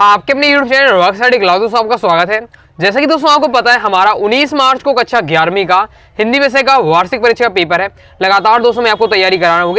आपके अपने YouTube channel work study class दोस्तों आपका स्वागत है। जैसा कि दोस्तों आपको पता है हमारा 19 मार्च को कक्षा 11वीं का हिंदी विषय का वार्षिक परीक्षा का पेपर है। लगातार दोस्तों मैं आपको तैयारी करा रहा हूँ।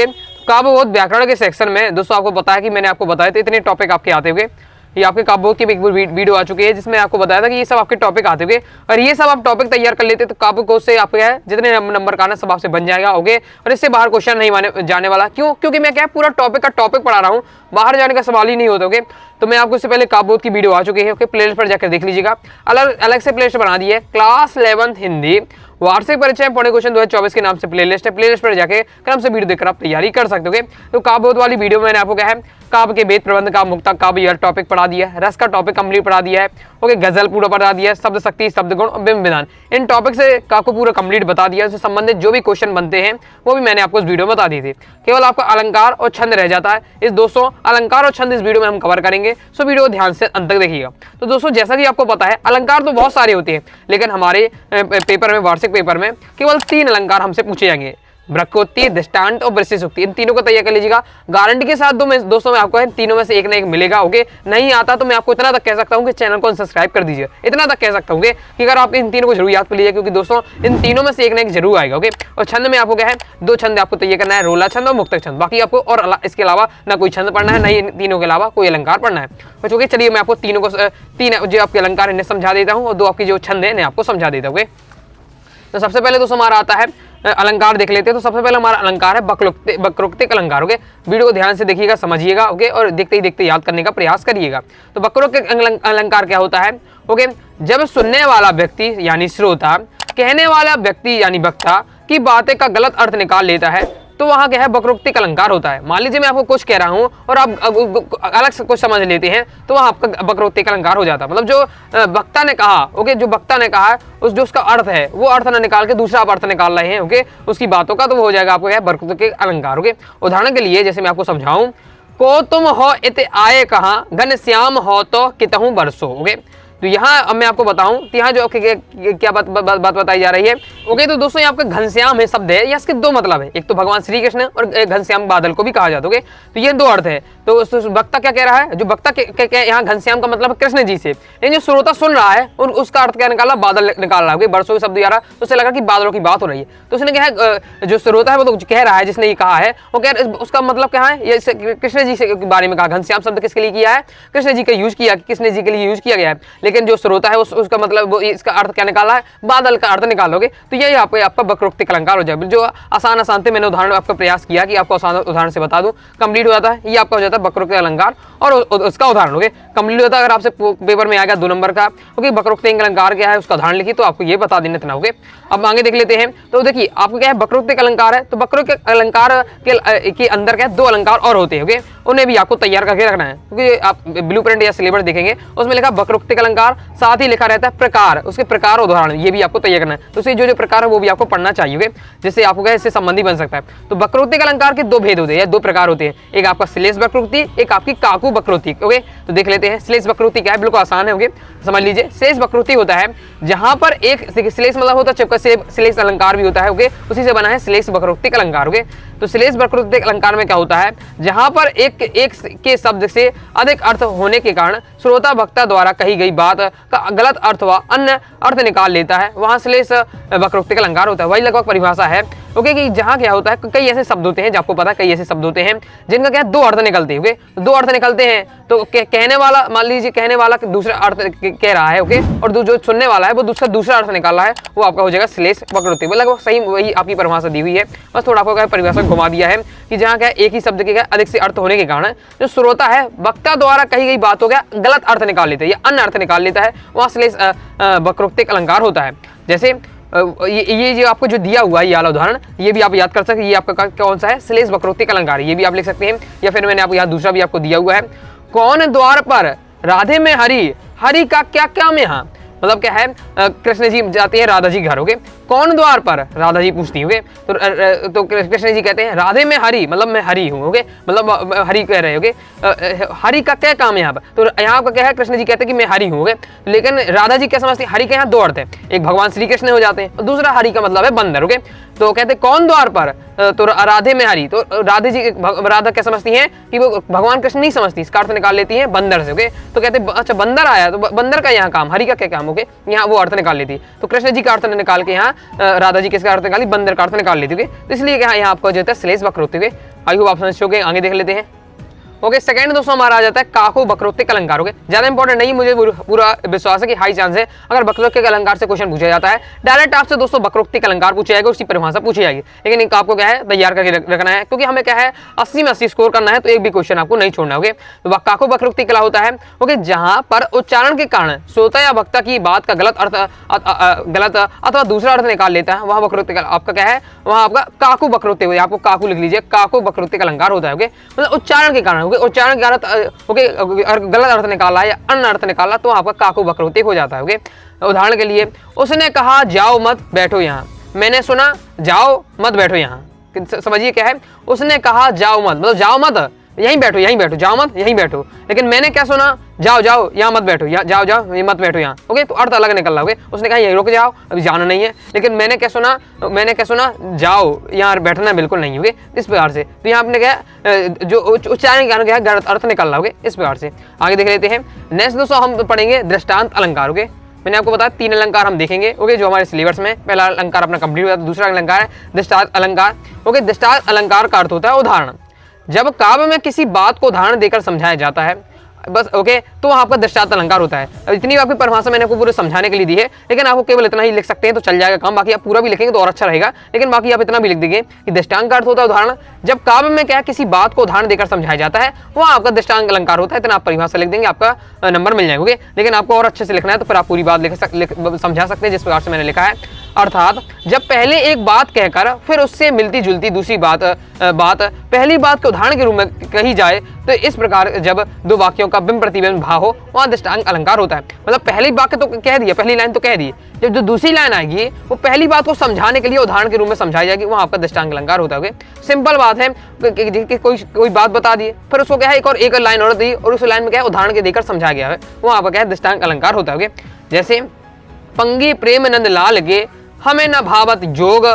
काव्य बोध व्याकरण के सेक्शन में दोस्तों आपको पता है कि मैंने आपको बताया था इतने टॉपिक आपके आते हुए। ये आपके काव्य बोध की एक वीडियो आ चुकी है जिसमें आपको बताया था कि ये सब आपके टॉपिक आते हुए और ये सब आप टॉपिक तैयार कर लेते तो काव्य कोश से आपके है जितने नंबर का ना सब आपसे बन जाएगा। ओके, और इससे बाहर क्वेश्चन नहीं जाने वाला। क्यों? क्योंकि मैं क्या पूरा टॉपिक का टॉपिक पढ़ा रहा हूँ, बाहर जाने का सवाल ही नहीं होता। ओके, तो मैं आपको इससे पहले काव्य बोध की वीडियो आ चुकी है। ओके, प्लेलिस्ट पर जाकर देख लीजिएगा। अलग अलग से प्लेलिस्ट बना दी है। क्लास 11th हिंदी वार्षिक परीक्षा पौने क्वेश्चन 2024 के नाम से प्लेलिस्ट है। प्लेलिस्ट पर जाके क्रम से वीडियो देखकर आप तैयारी कर सकते हो। तो काव्य बोध वाली वीडियो में मैंने आपको क्या है काव्य के वेद प्रबंध का मुक्ता काव्य यह टॉपिक पढ़ा दिया है, रस का टॉपिक कंप्लीट पढ़ा दिया है। ओके, गजल पूरा पढ़ा दिया है, शब्द शक्ति, शब्द गुण और बिंब विधान, इन टॉपिक से आपको पूरा कंप्लीट बता दिया। उससे संबंधित जो भी क्वेश्चन बनते हैं वो भी मैंने आपको इस वीडियो में बता दी थी। केवल आपका अलंकार और छंद रह जाता है। इस दोस्तों अलंकार और छंद इस वीडियो में हम कवर करेंगे, सो वीडियो ध्यान से अंत तक देखिएगा। तो दोस्तों जैसा कि आपको पता है अलंकार तो बहुत सारे होते हैं, लेकिन हमारे पेपर में वार्षिक पेपर में केवल 3 अलंकार हमसे पूछे जाएंगे, वृक्कोक्ति, दृष्टांत और वृश्चिक। इन तीनों को तैयार कर लीजिएगा गारंटी के साथ। दोस्तों मैं आपको तीनों में से एक ना एक मिलेगा। ओके, नहीं आता तो मैं आपको इतना तक कह सकता हूँ कि चैनल को सब्सक्राइब कर दीजिए। इतना तक कह सकता हूँ कि अगर आप इन तीनों को जरूर याद कर लीजिए, क्योंकि दोस्तों इन तीनों में से एक ना एक जरूर आएगा। ओके, और छंद में आपको क्या है 2 छंद आपको तैयार करना है, रोला छंद और मुक्तक छंद। बाकी आपको और इसके अलावा ना कोई छंद पढ़ना है, ना इन तीनों के अलावा कोई अलंकार पढ़ना है। तो चूंकि चलिए मैं आपको तीनों को 3 जो आपके अलंकार इन्हें समझा देता हूँ और 2 आपकी जो छंद है इन्हें आपको समझा देता हूँ। तो सबसे पहले दोस्तों हमारा आता है अलंकार देख लेते हैं। तो सबसे पहले हमारा अलंकार है वक्रोक्तिक अलंकार। ओके, वीडियो को ध्यान से देखिएगा, समझिएगा। ओके, और देखते ही देखते याद करने का प्रयास करिएगा। तो वक्रोक्तिक अलंकार क्या होता है? ओके, जब सुनने वाला व्यक्ति यानी श्रोता कहने वाला व्यक्ति यानी वक्ता की बातें का गलत अर्थ निकाल लेता है तो वहां क्या है वक्रोक्तिक अलंकार होता है। मान लीजिए मैं आपको कुछ कह रहा हूं और आप अलग से कुछ समझ लेते हैं तो वहां आपका वक्रोक्तिक अलंकार हो जाता है। मतलब जो वक्ता ने कहा, ओके, जो वक्ता ने कहा उस जो उसका अर्थ है वो अर्थ ना निकाल के दूसरा आप अर्थ निकाल रहे हैं, ओके, उसकी बातों का, तो वो हो जाएगा आपको क्या है वक्रोक्तिक अलंकार। ओके, उदाहरण के लिए जैसे मैं आपको समझाऊं, को तुम हो इत आए कहाँ, घनश्याम हो तो कितहु बरसो। ओके, तो यहाँ अब मैं आपको बताऊं तो यहाँ जो क्या बात बताई जा रही है। ओके, तो दोस्तों यहाँ आपका घनश्याम है शब्द है, या इसके 2 मतलब है। एक तो भगवान श्री कृष्ण और घनश्याम बादल को भी कहा जाता है। तो ये 2 अर्थ है। तो वक्ता क्या कह रहा है, जो वक्ता यहाँ घनश्याम का मतलब कृष्ण जी से, लेकिन जो श्रोता सुन रहा है और उसका अर्थ क्या निकाला, बादल निकाल रहा है। बरसों शब्द आ रहा है तो उसे लगा कि बादलों की बात हो रही है। तो उसने क्या है जो श्रोता है वो तो कह रहा है, जिसने ये कहा है वो कह उसका मतलब क्या है, ये कृष्ण जी के बारे में कहा। घनश्याम शब्द किसके लिए किया है? कृष्ण जी का यूज किया, कृष्ण जी के लिए यूज किया गया है। लेकिन जो श्रोता है उसका मतलब इसका अर्थ क्या निकाला है, बादल का अर्थ निकालोगे तो यही आपका वक्रोक्तिक अलंकार हो जाएगा। जो आसान थे मैंने उदाहरण आपका प्रयास किया कि आपको आसान उदाहरण से बता दूं, कंप्लीट हो जाता है। ये आपका हो जाता है वक्रोक्तिक अलंकार और उसका उदाहरण। ओके, कंप्लीट होता है। अगर आपसे पेपर में आ गया 2 नंबर का ओके वक्रोक्तिक अलंकार क्या है उसका उदाहरण लिखिए तो आपको ये बता देना था। ओके, अब आगे देख लेते हैं। तो देखिए आपको क्या है वक्रोक्तिक अलंकार है, तो वक्रोक्तिक अलंकार के अंदर क्या है 2 अलंकार और होते हैं। ओके, उन्हें भी आपको तैयार करके रखना है, क्योंकि आप ब्लूप्रिंट या सिलेबस देखेंगे उसमें लिखा वक्रोक्तिक अलंकार, साथ ही लिखा रहता है प्रकार, उसके प्रकार उदाहरण, ये भी आपको तैयार करना है। तो उसके जो प्रकार है वो भी आपको पढ़ना चाहिए, जिससे आपको क्या इससे संबंधी बन सकता है। तो वक्रोक्तिक अलंकार के 2 भेद होते हैं, 2 प्रकार होते हैं। एक आपका श्लेष वक्रोक्ति, एक आपकी काकू वक्रोक्ति। ओके, तो देख लेते हैं श्लेष वक्रोक्ति क्या है, बिल्कुल आसान है। ओके, समझ लीजिए श्लेष वक्रोक्ति होता है जहां पर एक श्लेष मतलब होता है चिपका से श्लेष अलंकार भी होता है। ओके, उसी से बना है श्लेष वक्रोक्तिक अलंकार। ओके, तो श्लेष वक्रोक्तिक अलंकार में क्या होता है, जहां पर एक के शब्द से अधिक अर्थ होने के कारण श्रोता वक्ता द्वारा कही गई बात का गलत अर्थ व अन्य अर्थ निकाल लेता है, वहां श्लेष वक्रोक्तिक अलंकार होता है। वही लगभग परिभाषा है। ओके, कि जहां क्या होता है कई ऐसे शब्द होते हैं, जो आपको पता है कई ऐसे शब्द होते हैं जिनका क्या 2 अर्थ निकलते हैं। ओके, 2 अर्थ निकलते हैं तो कहने वाला, मान लीजिए कहने वाला दूसरा अर्थ कह रहा है। ओके, और जो सुनने वाला है वो दूसरा अर्थ निकाल रहा है, वो आपका हो जाएगा श्लेष वक्रोक्ति। लगभग सही वही आपकी परिभाषा दी हुई है, बस थोड़ा आपको क्या परिभाषा घुमा दिया है कि जहाँ क्या एक ही शब्द के क्या अधिक से अर्थ होने के कारण जो श्रोता है वक्ता द्वारा कही गई बात हो गया गलत अर्थ निकाल लेता है या अन्य अर्थ निकाल लेता है, वहाँ श्लेष वक्रोक्तिक अलंकार होता है। जैसे ये जो आपको जो दिया हुआ है ये वाला उदाहरण, ये भी आप याद कर सकते हैं। ये आपका कौन सा है, श्लेष वक्रोक्तिक अलंकार, ये भी आप लिख सकते हैं। या फिर मैंने आपको यहाँ दूसरा भी आपको दिया हुआ है, कौन द्वार पर राधे में हरि, हरि का क्या क्या में, हाँ मतलब क्या है कृष्ण जी जाते हैं राधा जी घर, ओके। कौन द्वार पर, राधा जी पूछती है, ओके। तो कृष्ण जी कहते हैं राधे में हरि, मतलब मैं हरि हूँ, ओके, मतलब हरि कह रहे, ओके। हरि का क्या काम है यहाँ पर, तो यहाँ पर क्या है, कृष्ण जी कहते हैं कि मैं हरि हूँ, ओके। लेकिन राधा जी क्या समझती है, हरि के यहाँ दो अर्थ है, एक भगवान श्री कृष्ण हो जाते हैं और दूसरा हरि का मतलब है बंदर, ओके। तो कहते कौन द्वार पर, तो राधे में हरि, तो राधा क्या समझती हैं कि वो भगवान कृष्ण नहीं समझती, इसका अर्थ निकाल लेती हैं बंदर से, ओके। तो कहते अच्छा बंदर आया, तो बंदर का यहाँ काम, हरि का क्या काम, ओके, यहाँ वो अर्थ निकाल लेती। तो कृष्ण जी का अर्थ निकाल के यहाँ राधा जी किसका अर्थ निकाली, बंदर का अर्थ निकाल लेती है, तो इसलिए यहाँ आपको जो है श्लेष वक्रोक्ति हुए। आई होप आप समझ चुके, आगे देख लेते हैं। ओके, सेकंड दोस्तों हमारा आ जाता है काको वक्रोक्तिक अलंकार, ओके। ज्यादा इंपॉर्टेंट नहीं, मुझे पूरा विश्वास है कि हाई चांस है अगर वक्रोक्तिक अलंकार से क्वेश्चन पूछा जाता है, डायरेक्ट आपसे दोस्तों वक्रोक्तिक अलंकार पूछा जाएगा, उसकी परिभाषा पूछी जाएगी, लेकिन एक आपको क्या है तैयार करके रखना है, क्योंकि हमें क्या है 80 में 80 स्कोर करना है, तो एक भी क्वेश्चन आपको नहीं छोड़ना, ओके। तो काको वक्रोक्ति कला होता है, ओके, जहां पर उच्चारण के कारण श्रोता या वक्ता की बात का गलत अथवा दूसरा अर्थ निकाल लेता है, वहां वक्रोक्ति आपका क्या है, वहां आपका काको वक्रोक्ति हुई, आपको काकू लिख लीजिए, काको वक्रोक्तिक अलंकार होता है, ओके। मतलब उच्चारण के कारण, ओके, उच्चारण के कारण ओके गलत अर्थ निकाला या अन्य अर्थ निकाला तो आपका काकू वक्रोक्तिक हो जाता है, ओके। उदाहरण के लिए, उसने कहा जाओ मत बैठो यहाँ, मैंने सुना जाओ मत बैठो यहाँ, समझिए क्या है, उसने कहा जाओ मत, मतलब जाओ मत यहीं बैठो, जाओ मत यहीं बैठो, लेकिन मैंने क्या सुना, जाओ यहाँ मत बैठो, जाओ ये मत बैठो यहाँ, ओके। तो अर्थ अलग निकल रहा, ओके। उसने कहा यहीं रुक जाओ, अभी जाना नहीं है, लेकिन मैंने क्या सुना जाओ यहाँ बैठना बिल्कुल नहीं, ओके, इस प्रकार से। तो यहाँ आपने क्या जो उच्चारण के कारण क्या है अर्थ निकल रहा, ओके, इस प्रकार से। आगे देख लेते हैं। नेक्स्ट दोस्तों हम पढ़ेंगे दृष्टांत अलंकार, ओके। मैंने आपको बताया 3 अलंकार हम देखेंगे, ओके, जो हमारे सिलेबस में। पहला अलंकार अपना कंप्लीट हुआ, दूसरा अलंकार है दृष्टांत अलंकार, ओके। दृष्टांत अलंकार का अर्थ होता है उदाहरण, जब काव्य में किसी बात को उदाहरण देकर समझाया जाता है, बस, ओके, तो वहाँ आपका दृष्टांत अलंकार होता है। अब इतनी आपकी परिभाषा मैंने आपको पूरे समझाने के लिए दी है, लेकिन आपको केवल इतना ही लिख सकते हैं तो चल जाएगा काम, बाकी आप पूरा भी लिखेंगे तो और अच्छा रहेगा, लेकिन बाकी आप इतना भी लिख देंगे कि दृष्टांत का अर्थ होता है उदाहरण, जब काव्य में क्या किसी बात को उदाहरण देकर समझाया जाता है, वहाँ आपका दृष्टांत अलंकार होता है। इतना आप परिभाषा लिख देंगे, आपका नंबर मिल जाएगा, ओके। लेकिन आपको और अच्छे से लिखना है तो फिर आप पूरी बात समझा सकते हैं जिस प्रकार से मैंने लिखा है। अर्थात जब पहले एक बात कहकर फिर उससे मिलती जुलती दूसरी बात पहली बात के उदाहरण के रूप में कही जाए, तो इस प्रकार जब दो वाक्यों का बिंब प्रतिबिंब भाव हो, वहाँ दृष्टांत अलंकार होता है। मतलब पहली वाक्य तो कह दिया, पहली लाइन तो कह दी, जब जो दूसरी लाइन आएगी वो पहली बात को समझाने के लिए उदाहरण के रूप में समझाई जाएगी, वहाँ आपका दृष्टांत अलंकार होता है। सिंपल बात है कि कोई बात बता दी, फिर उसको क्या है एक लाइन और दी और उस लाइन में क्या है उदाहरण के देकर समझाया गया है, वहाँ आपका क्या है दृष्टांत अलंकार होता है। जैसे पंगी प्रेम नंद लाल के हमें न भावत जोग,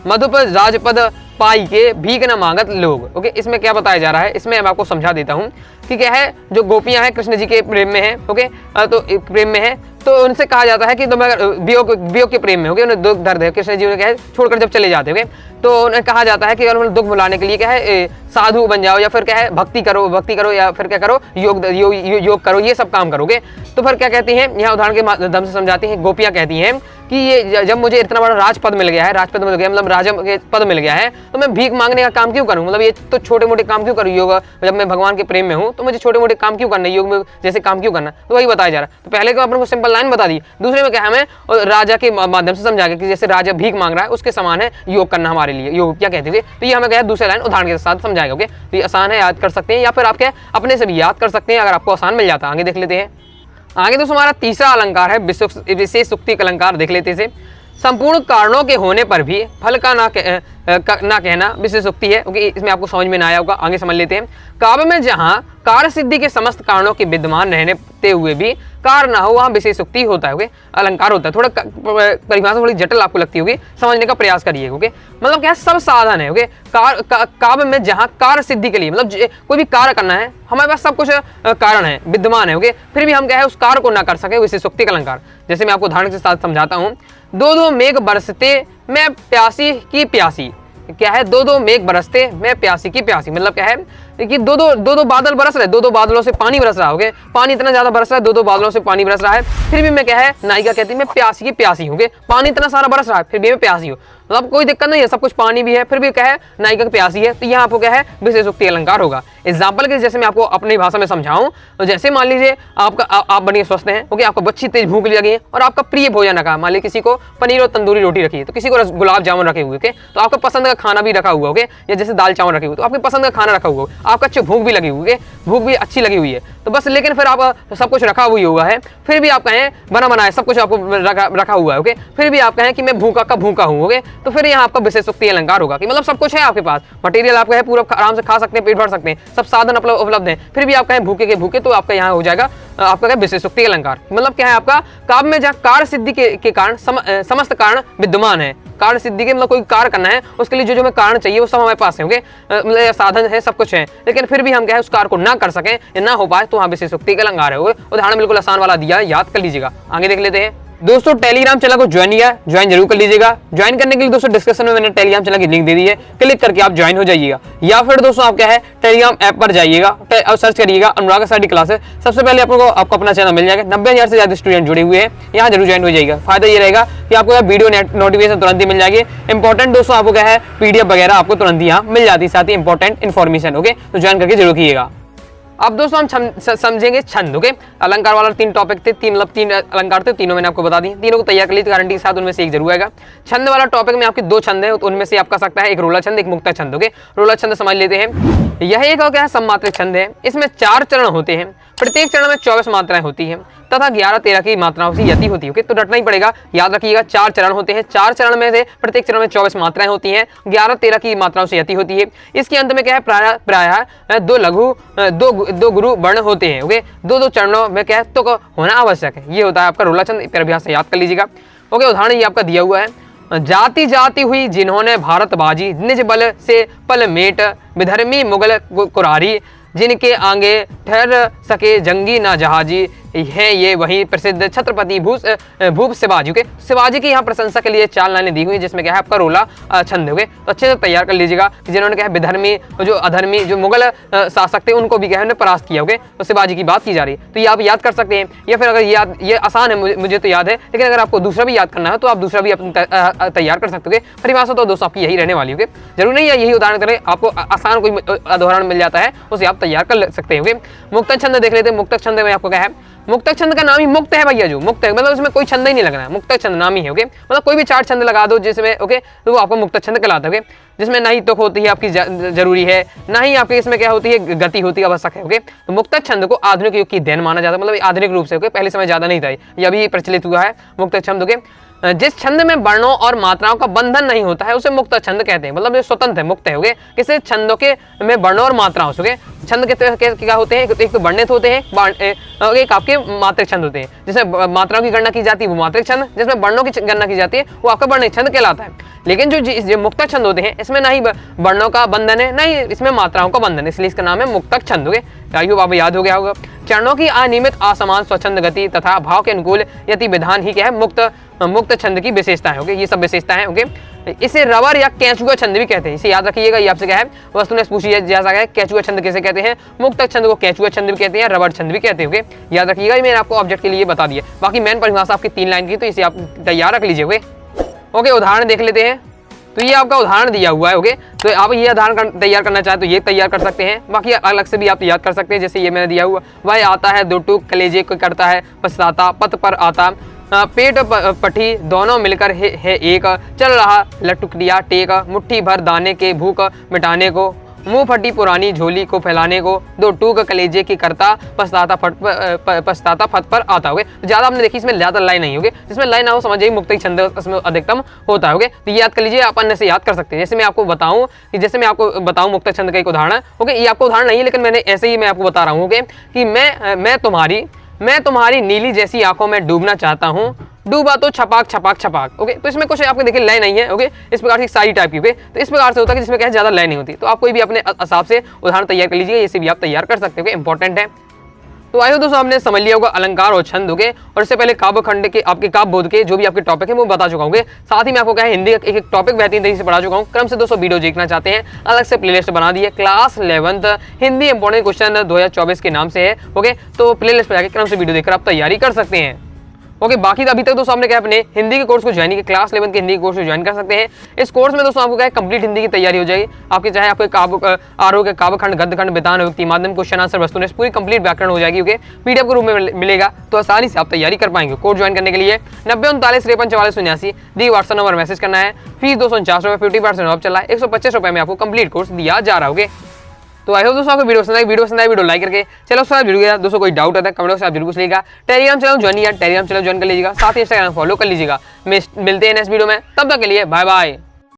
मधुप राजपद पाई के भीख न मांगत लोग, ओके। इसमें क्या बताया जा रहा है, इसमें मैं आपको समझा देता हूँ कि क्या है, जो गोपियां हैं कृष्ण जी के प्रेम में है, ओके, तो प्रेम में है, तो उनसे कहा जाता है कि तुम अगर वियोग के प्रेम में होगे, उन्हें दुख दर्द है, कृष्ण जी उन्हें क्या है छोड़कर जब चले जाते होंगे, तो उन्हें कहा जाता है कि अगर दुख भुलाने के लिए क्या है साधु बन जाओ, या फिर क्या है भक्ति करो, या फिर क्या करो योग करो, ये सब काम करोगे। तो फिर क्या कहती हैं, यहाँ उदाहरण के माध्यम से समझाती हैं, गोपियाँ कहती हैं कि ये जब मुझे इतना बड़ा राजपद मिल गया है, मतलब राजा के पद मिल गया है, तो मैं भीख मांगने का काम क्यों करूँ, मतलब ये तो छोटे मोटे काम क्यों करूँ, योग जब मैं भगवान के प्रेम में हूँ तो मुझे छोटे मोटे काम क्यों करना, योग में जैसे काम क्यों करना, तो वही बताया जा रहा है। तो पहले को अपन को सिंपल लाइन बता दी, दूसरे में क्या हमें राजा के माध्यम से समझा गया कि जैसे राजा भीख मांग रहा है उसके समान है योग करना हमारे लिए, योग क्या कहते थे, तो ये हमें क्या है दूसरे लाइन उदाहरण के साथ समझाएगा, ओके। तो ये आसान है, याद कर सकते हैं, या फिर आप क्या अपने से भी याद कर सकते हैं अगर आपको आसान मिल जाता है। आगे देख लेते हैं। आगे दोस्तों हमारा तीसरा अलंकार है विशेष सूक्ति अलंकार, देख लेते हैं। संपूर्ण कारणों के होने पर भी फल का ना कहना विशेष सूक्ति है, क्योंकि इसमें आपको समझ में ना आया होगा, आगे समझ लेते हैं। काव्य में जहाँ कार्य सिद्धि के समस्त कारणों के विद्यमान रहने हुए भी कार्य ना हो, वहाँ विशेष सूक्ति होता है, अलंकार होता है। थोड़ा परिभाषा थोड़ी जटिल आपको लगती होगी, समझने का प्रयास करिए, ओके। मतलब क्या सब साधन है, ओके। काव्य में जहाँ कार्य सिद्धि के लिए, मतलब कोई भी कार्य करना है, हमारे पास सब कुछ कारण है, विद्यमान है, ओके, फिर भी हम क्या है उस कार्य को ना कर सके, विशेष सूक्ति का अलंकार। जैसे मैं आपको उदाहरण के साथ समझाता हूँ। दो मेघ बरसते मैं प्यासी की प्यासी, क्या है दो मेघ बरसते मैं प्यासी की प्यासी, मतलब क्या है कि दो बादल बरस रहे, दो बादलों से पानी बरस रहा है, पानी इतना ज्यादा बरस रहा है, दो बादलों से पानी बरस रहा है, फिर भी मैं क्या है नायिका कहती है मैं प्यासी की प्यासी हूँ, पानी इतना सारा बरस रहा है फिर भी मैं प्यासी हूँ। मतलब कोई दिक्कत नहीं है, सब कुछ पानी भी है, फिर भी क्या है नायिका प्यासी है, तो यहाँ आपको क्या है विशेषोक्ति अलंकार होगा। एग्जाम्पल के जैसे मैं आपको अपनी भाषा में समझाऊं तो जैसे मान लीजिए आप बनिए स्वस्थ हैं, ओके, आपको बच्ची तेज भूख लगी है और आपका प्रिय भोजन रखा, मान लीजिए किसी को पनीर और तंदूरी रोटी रखी है, तो किसी को गुलाब जामुन रखे हुए, ओके, तो आपका पसंद का खाना भी रखा हुआ, ओके, या जैसे दाल चावल रखे हुए, तो आपकी पसंद का खाना रखा हुआ, आपका अच्छी भूख भी लगी हुई है, भूख भी अच्छी लगी हुई है, तो बस लेकिन फिर आप सब कुछ रखा हुआ हुआ है, फिर भी आप कहें बना बनाए सब कुछ आपको रखा हुआ है, ओके, फिर भी आप कहें कि मैं भूखा का भूखा हूँ, ओके, तो फिर यहाँ आपका विशेषोक्ति अलंकार होगा कि मतलब सब कुछ है आपके पास, मटेरियल आपका है, पूरा आराम से खा सकते हैं, पेट भर सकते हैं, सब साधन उपलब्ध हैं, फिर भी आप कहें भूखे के भूखे, तो आपका यहाँ हो जाएगा आपका क्या विशेषोक्ति अलंकार। मतलब क्या है आपका काव्य में जहाँ कार्य सिद्धि के कारण समस्त कारण विद्यमान है, कार्य सिद्धि के मतलब कोई कार्य करना है उसके लिए जो हमें कारण चाहिए वो सब हमारे पास है, ओके, मतलब साधन है, सब कुछ है, लेकिन फिर भी हम क्या है उस कार्य को ना कर सकें या ना हो पाए तो वहाँ विशेषोक्ति का अलंकार है। उदाहरण बिल्कुल आसान वाला दिया है, याद कर लीजिएगा। आगे देख लेते हैं दोस्तों, टेलीग्राम चैनल को ज्वाइन किया, ज्वाइन जरूर कर लीजिएगा। ज्वाइन करने के लिए दोस्तों डिस्क्रिप्शन में मैंने टेलीग्राम चैनल की लिंक दे दी है, क्लिक करके आप ज्वाइन हो जाइएगा, या फिर दोस्तों आप क्या है टेलीग्राम ऐप पर जाइएगा और सर्च करिएगा अनुराग स्टडी क्लासेस, सबसे पहले आपको अपना चैनल मिल जाएगा। 90,000 से ज्यादा स्टूडेंट जुड़े हुए हैं, यहाँ जरूर ज्वाइन हो जाएगा। फायदा ये रहेगा कि आपको वीडियो नोटिफिकेशन तुरंत ही मिल जाएगी। इंपॉर्टेंट दोस्तों आपको क्या है PDF वगैरह आपको तुरंत ही यहाँ मिल जाती है, साथ ही इंपॉर्टेंट इन्फॉर्मेशन, ओके, तो ज्वाइन करके जरूर कीजिएगा। अब दोस्तों हम समझेंगे छंद, ओके, अलंकार वाला 3 टॉपिक थे, 3 अलंकार थे, तीनों मैंने आपको बता दी, तीनों को तैयार कर ली गारंटी के साथ, उनमें से एक जरूर आएगा। छंद वाला टॉपिक में आपके 2 छंद है, तो उनमें से आप कर सकता है एक रोला छंद, एक मुक्तक छंद, ओके। रोला छंद समझ लेते हैं, यह एक क्या है सम्मात्रिक छंद है, इसमें 4 चरण होते हैं, प्रत्येक चरण में 24 मात्राएं होती हैं तथा 11-13 की मात्राओं से यति होती है, ओके, तो रटना ही पड़ेगा, याद रखिएगा। 4 चरण होते हैं, 4 चरण में से प्रत्येक चरण में 24 मात्राएं होती हैं, 11-13 की मात्राओं से यति होती है। इसके अंत में क्या है प्रायः 2 लघु 2 गुरु वर्ण होते हैं, ओके, 2 चरणों में क्या है तुक होना आवश्यक है। ये होता है आपका रोला छंद, एक अभ्यास से याद कर लीजिएगा, ओके। उदाहरण ये आपका दिया हुआ है, जाति जाति हुई जिन्होंने भारत बाजी, निज बल से पल मेट विधर्मी मुगल कुरारी, जिनके आगे ठहर सके जंगी ना जहाजी, है ये वही प्रसिद्ध छत्रपति भूप शिवाजी के। शिवाजी की यहाँ प्रशंसा के लिए 4 लाइनें दी हुई है, जिसमें क्या है आपका रोला छंद, हो गए, तो अच्छे से तैयार कर लीजिएगा। जिन्होंने क्या है विधर्मी जो अधर्मी जो मुगल शासक थे उनको भी क्या है परास्त किया, ओके, तो शिवाजी की बात की जा रही है, तो ये आप याद कर सकते हैं। या फिर अगर ये आसान है, मुझे तो याद है, लेकिन अगर आपको दूसरा भी याद करना है तो आप दूसरा भी तैयार कर सकते हो। परिभाषा तो दोस्तों आपकी यही रहने वाली है, जरूर नहीं है यही उदाहरण करें, आपको आसान कोई उदाहरण मिल जाता है उसे आप तैयार कर सकते हैं। मुक्तक छंद देख लेते हैं। मुक्तक छंद में आपको क्या है, मुक्तक छंद का नाम ही मुक्त है भैया, जो मुक्त है मतलब इसमें कोई छंद ही नहीं लगना है, मुक्तक छंद नाम ही है, ओके, मतलब कोई भी 4 छंद लगा दो जिसमें, ओके, तो वो आपको मुक्तक छंद कहलाता है, ओके, जिसमें ना ही तुक होती है आपकी जरूरी है, ना ही आपके इसमें क्या होती है गति होती है, आवश्यक है, ओके। तो मुक्तक छंद को आधुनिक युग की देन माना जाता है, मतलब आधुनिक रूप से, ओके, पहले समय ज्यादा नहीं था, ये अभी प्रचलित हुआ है मुक्तक छंद, ओके। जिस छंद में वर्णों और मात्राओं का बंधन नहीं होता है उसे मुक्त छंद कहते हैं, मतलब ये स्वतंत्र है, मुक्त है, ओके। किसी छंदों के में वर्णों और मात्राओं से, छंद के क्या होते हैं, एक तो वर्णित होते हैं, एक आपके मात्रिक छंद होते हैं। जिसमें मात्राओं की गणना की जाती है वो मात्रिक छंद, जिसमें वर्णों की गणना की जाती है वो आपका वर्णित छंद कहलाता है। लेकिन जो मुक्तक छंद होते हैं इसमें ना ही वर्णों का बंधन है, ना ही इसमें मात्राओं का बंधन है, इसलिए इसका नाम है मुक्तक छंद, ओके। आइए आप याद हो गया होगा। चरणों की अनियमित असमान स्वच्छंद गति तथा भाव के अनुकूल यति विधान ही क्या है मुक्त छंद की विशेषता है, ओके, ये सब विशेषता है, ओके। इसे रबर या केंचुआ छंद भी कहते हैं, इसे याद रखिएगा। ये आपसे क्या है वस्तु ने पूछी जा सका है, केंचुआ छंद कैसे कहते हैं, मुक्तक छंद को केंचुआ छंद भी कहते हैं, रबर छंद भी कहते हैं, ओके, याद रखिएगा। मैंने आपको ऑब्जेक्ट के लिए बता दिया, बाकी मेन परिभाषा आपकी 3 लाइन की, तो इसे आप तैयार रख लीजिए, ओके। उदाहरण देख लेते हैं, तो ये आपका उदाहरण दिया हुआ है, ओके, तो आप ये उदाहरण तैयार करना चाहे तो ये तैयार कर सकते हैं, बाकी अलग से भी आप याद कर सकते हैं। जैसे ये मैंने दिया हुआ, वह आता है 2 टूक कलेजे को करता है पछताता, पथ पर आता पेट पठी दोनों मिलकर है एक, चल रहा लटुकड़िया टेक, मुट्ठी भर दाने के भूख मिटाने को, मुंह फटी पुरानी झोली को फैलाने को, 2 टूक कलेजे की करता पछताता फट पर आता, होगे। तो ज्यादा आपने देखी इसमें ज्यादा लाइन नहीं होगी, जिसमें लाइन ना हो समझिए मुक्तक छंद इसमें अधिकतम होता है, तो ये याद कर लीजिए, आप अन्य से याद कर सकते हैं। जैसे मैं आपको बताऊं मुक्तक छंद का एक उदाहरण, ओके, ये आपको उदाहरण नहीं है लेकिन मैंने ऐसे ही मैं आपको बता रहा हूँ कि मैं तुम्हारी नीली जैसी आंखों में डूबना चाहता हूँ, डूबा तो छपाक छपाक छपाक, ओके। तो इसमें कुछ आपको देखिए लय नहीं है, ओके, इस प्रकार की सारी टाइप की, ओके। तो इस प्रकार से होता है कि जिसमें क्या है ज्यादा लय नहीं होती, तो आप कोई भी अपने हिसाब से उदाहरण तैयार कर लीजिए, इसे भी आप तैयार कर सकते हो, इंपॉर्टेंट है। तो आइए दोस्तों आपने समझ लिया होगा अलंकार और छंद, ओके, और इससे पहले काव्य खंड के आपके काव्य बोध के जो भी आपके टॉपिक है वो बता चुका हूँ। साथ ही मैं आपको क्या है हिंदी का एक टॉपिक बेहतरीन तरीके से पढ़ा चुका हूँ। क्रम से दोस्तों वीडियो देखना चाहते हैं अलग से प्लेलिस्ट बना दी है, class 11th Hindi important question 2024 के नाम से है, ओके। तो प्लेलिस्ट पर जाकर क्रम से वीडियो देखकर आप तैयारी कर सकते हैं। ओके, बाकी अभी तक दोस्तों आपने क्या अपने हिंदी के कोर्स को ज्वाइन किया, क्लास 11 के हिंदी के कोर्स को ज्वाइन कर सकते हैं। इस कोर्स में दोस्तों आपको क्या है कंप्लीट हिंदी की तैयारी हो जाएगी आपके, चाहे आपके आरोग्य काव्यखंड गद्यखंड विधान व्यक्ति माध्यम क्वेश्चन आंसर वस्तुनिष्ठ पूरी कंप्लीट व्याकरण हो जाएगी। ओके, पीडीएफ के रूप में मिलेगा, तो आसानी से आप तैयारी कर पाएंगे। कोर्स ज्वाइन करने के लिए 90 39 53 44 79 दी व्हाट्सएप नंबर मैसेज करना है। फीस 249 रुपये, 50% ऑफ चला है, 125 रुपये में आपको कंप्लीट कोर्स दिया जा रहा होगा। तो आई होप दोस्तों आपको वीडियो पसंद आई, वीडियो लाइक करके चलो उसके बाद वीडियो दोस्तों कोई डाउट आता है कमेंट बॉक्स में आप जरूर पूछ लीजिएगा। टेलीग्राम चैनल ज्वाइन कर लीजिएगा, साथ ही इंस्टाग्राम फॉलो कर लीजिएगा। मिलते हैं नेक्स्ट वीडियो में, तब तक के लिए बाय बाय।